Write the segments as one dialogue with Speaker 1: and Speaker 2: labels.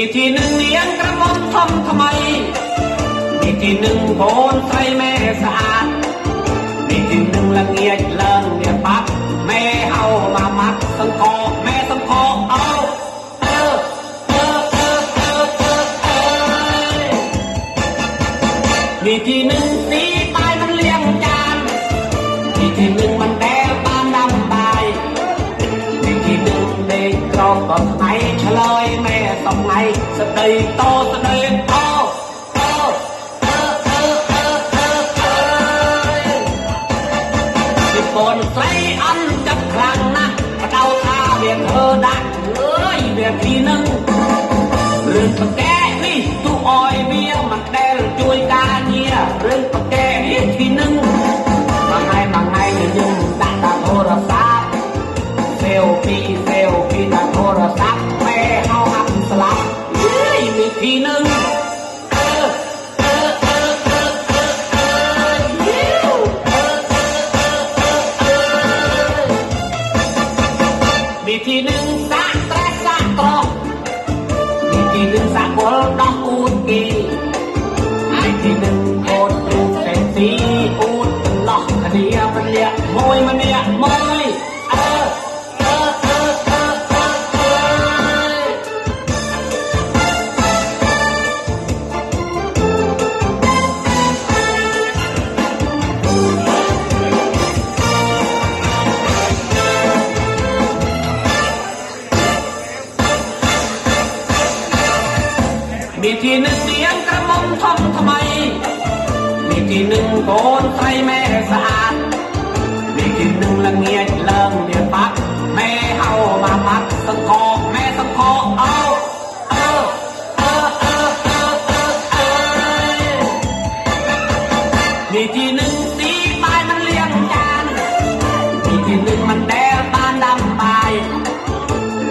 Speaker 1: มีทีหนึ่งเลี้ยงกระหม่อมทำทำไมมีทีหนึ่งโคนใส่แม่สะอาดมีทีหนึ่งละเงียดเลิงเนี่ยปักแม่เอามามัดสังคอแม่สังคอเอามีทีหนึ่งสีตายมันเลี้ยงจานมีทีหนึ่งมันแดงตามดำตายมีทีหนึ่งเด็กกรอกก็ไหนเฉลยแม่ต้องไหนสเตยโตสเตยโตที่ปนใส่อันจับครั้งนะมาเดาท่าเบียดเธอดักเอ้ยเบียดทีหนึ่งเรื่องตะแกนี่ตู้อ้อยเบี้ยมันแดงช่วยการเนี่ยเรื่องตะแกนี่ทีหนึ่งบางไงเนี่ยยังตัดตาโทรศัพท์เซลฟี่ตาโทรศัพท์แม่เขาหักสลับเฮ้ยมีทีหนึ่งมีทีหนึ่งสะแตรสะตรอกมีทีหนึ่งสะบอลดอกอูดกีมีทีหนึ่งโคตรดูเซ็กซี่อูดหลอกคดีมันเลี้ยมวยมันเนี่ยมวยมีทีหนึ่งเลี้ยงกระหม่อมทำทำไมมีทีหนึ่งโกนใส่แม่สะอาดมีทีหนึ่งละเงียดเลิงเดียปักแม่เอามามัดสังคอแม่สังคอเอามีทีหนึ่งสีตายมันเลี้ยงจานมีทีหนึ่งมันแดงตาดำตาย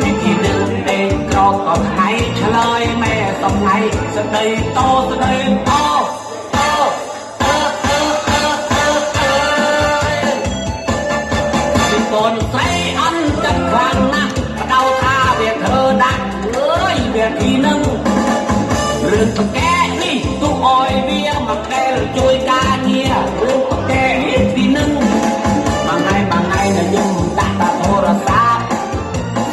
Speaker 1: มีทีหนึ่งเด็กกรอกก็ไหนเฉลยแม่ต้องไหนสเตยโตสเตยโตที่ปนใส่อันจับครั้งนะมาเดาท่าเบียดเธอดักเอ้ยเบียดทีหนึ่งเรื่องตะแกนี่ตู้อ้อยเบี้ยมักแดงช่วยการเนี่ยเรื่องตะแกนี่ทีหนึ่งบางไงเนี่ยยังตัดตาโทรศัพท์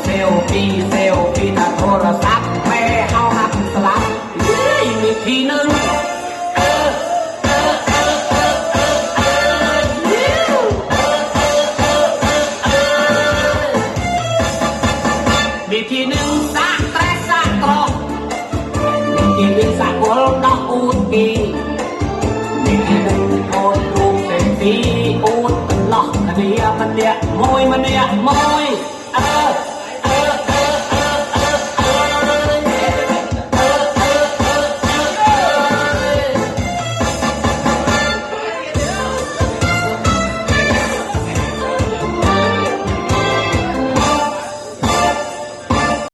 Speaker 1: เซลฟี่ตาโทรศัพท์แม่เขาหักสลับเฮ้ยมีทีหนึ่งมีทีหนึ่งสะแตรสะตรอกมีทีหนึ่งสะบอลดอกอูดกีมีทีหนึ่งโคนรูปเซ็กซี่อูดหลอกคดีมันเนี่ยมวย